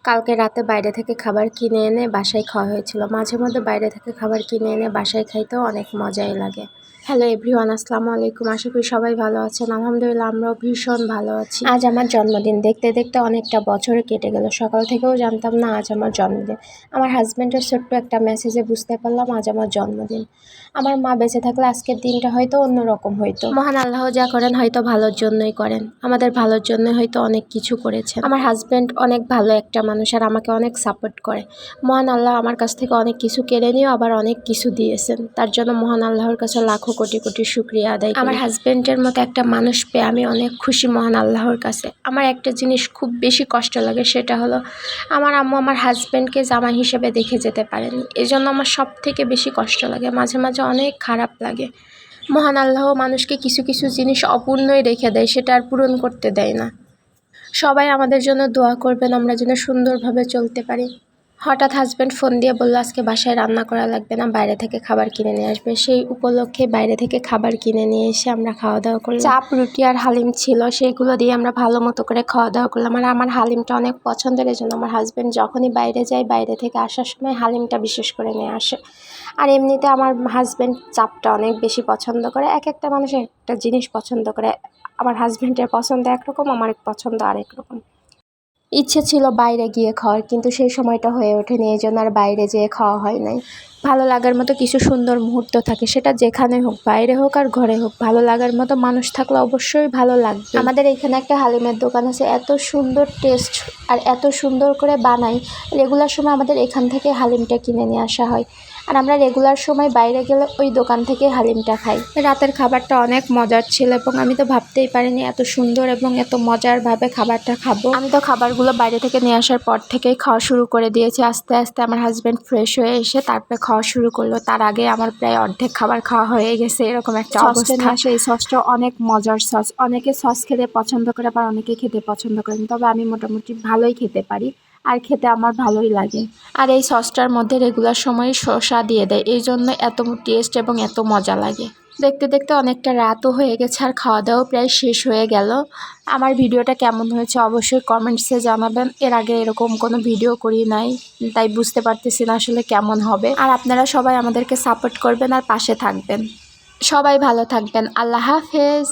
কালকে রাতে বাইরে থেকে খাবার কিনে এনে বাসায় খাওয়া হয়েছিল। মাঝে মধ্যে বাইরে থেকে খাবার কিনে এনে বাসায় খাইতেও অনেক মজাই লাগে। হ্যালো এভরিওয়ান, আসসালামু আলাইকুম। আশা করি সবাই ভালো আছেন। আলহামদুলিল্লাহ আমরাও ভীষণ ভালো আছি। আজ আমার জন্মদিন। দেখতে দেখতে অনেকটা বছর কেটে গেল। সকাল থেকেও জানতাম না আজ আমার জন্মদিন। আমার হাজব্যান্ডের ছোট্ট একটা মেসেজে বুঝতে পারলাম আজ আমার জন্মদিন। আমার মা বেঁচে থাকলে আজকের দিনটা হয়তো অন্যরকম হইতো। মহান আল্লাহ যা করেন হয়তো ভালোর জন্যই করেন। আমাদের ভালোর জন্যই হয়তো অনেক কিছু করেছেন। আমার হাজব্যান্ড অনেক ভালো একটা মানুষ আর আমাকে অনেক সাপোর্ট করে। মহান আল্লাহ আমার কাছ থেকে অনেক কিছু কেড়ে নিয়েও আবার অনেক কিছু দিয়েছেন। তার জন্য মহান আল্লাহর কাছে লাখো কোটি কোটি শুকরিয়া আদায় করি। আমার হাজব্যান্ডের মতো একটা মানুষ পেয়ে আমি অনেক খুশি মহান আল্লাহর কাছে। আমার একটা জিনিস খুব বেশি কষ্ট লাগে, সেটা হলো আমার আম্মু আমার হাজব্যান্ডকে জামাই হিসেবে দেখে যেতে পারেনি। এজন্য আমার সব থেকে বেশি কষ্ট লাগে, মাঝে মাঝে অনেক খারাপ লাগে। মহান আল্লাহ মানুষকে কিছু কিছু জিনিস অপূর্ণই রেখে দেয়, সেটা আর পূরণ করতে দেয় না। সবাই আমাদের জন্য দোয়া করবেন, আমরা যেন সুন্দরভাবে চলতে পারি। হঠাৎ হাজব্যান্ড ফোন দিয়ে বললো আজকে বাসায় রান্না করা লাগবে না, বাইরে থেকে খাবার কিনে নিয়ে আসবে। সেই উপলক্ষে বাইরে থেকে খাবার কিনে নিয়ে এসে আমরা খাওয়া দাওয়া করলাম। চাপ, রুটি আর হালিম ছিল, সেইগুলো দিয়ে আমরা ভালো মতো করে খাওয়া দাওয়া করলাম। আর আমার হালিমটা অনেক পছন্দের, এই জন্য আমার হাজব্যান্ড যখনই বাইরে যায় বাইরে থেকে আসার সময় হালিমটা বিশেষ করে নিয়ে আসে। আর এমনিতে আমার হাজব্যান্ড চাপটা অনেক বেশি পছন্দ করে। এক একটা মানুষ একটা জিনিস পছন্দ করে। আমার হাজব্যান্ডের পছন্দ একরকম, আমার পছন্দ আরেক রকম। ইচ্ছে ছিল বাইরে গিয়ে খাওয়ার, কিন্তু সেই সময়টা হয়ে ওঠেনি, এই জন্য আর বাইরে যেয়ে খাওয়া হয় নাই। ভালো লাগার মতো কিছু সুন্দর মুহূর্ত থাকে, সেটা যেখানে হোক, বাইরে হোক আর ঘরে হোক, ভালো লাগার মতো মানুষ থাকলে অবশ্যই ভালো লাগবে। আমাদের এখানে একটা হালিমের দোকান আছে, এত সুন্দর টেস্ট আর এত সুন্দর করে বানায়। রেগুলার সময় আমাদের এখান থেকে হালিমটা কিনে নিয়ে আসা হয়, আর আমরা রেগুলার সময় বাইরে গেলে ওই দোকান থেকে হালিমটা খাই। রাতের খাবারটা অনেক মজার ছিল এবং আমি তো ভাবতেই পারিনি এত সুন্দর এবং এত মজারভাবে খাবারটা খাবো। আমি তো খাবারগুলো বাইরে থেকে নিয়ে আসার পর থেকেই খাওয়া শুরু করে দিয়েছি। আস্তে আস্তে আমার হাজব্যান্ড ফ্রেশ হয়ে এসে তারপরে খাওয়া শুরু করলো। তার আগে আমার প্রায় অর্ধেক খাবার খাওয়া হয়ে গেছে, এরকম একটা অবস্থা। এই সসটা অনেক মজার সস। অনেকে সস খেতে পছন্দ করে, আবার অনেকে খেতে পছন্দ করেন, তবে আমি মোটামুটি ভালোই খেতে পারি আর খেতে আমার ভালোই লাগে। আর এই সসটার মধ্যে রেগুলার সময় শসা দিয়ে দেয়, এই জন্য এত টেস্ট এবং এত মজা লাগে। দেখতে দেখতে অনেকটা রাতও হয়ে গেছে আর খাওয়া দাওয়াও প্রায় শেষ হয়ে গেল। আমার ভিডিওটা কেমন হয়েছে অবশ্যই কমেন্টসে জানাবেন। এর আগে এরকম কোনো ভিডিও করি নাই, তাই বুঝতে পারতেছি না আসলে কেমন হবে। আর আপনারা সবাই আমাদেরকে সাপোর্ট করবেন আর পাশে থাকবেন। সবাই ভালো থাকবেন। আল্লাহ হাফেজ।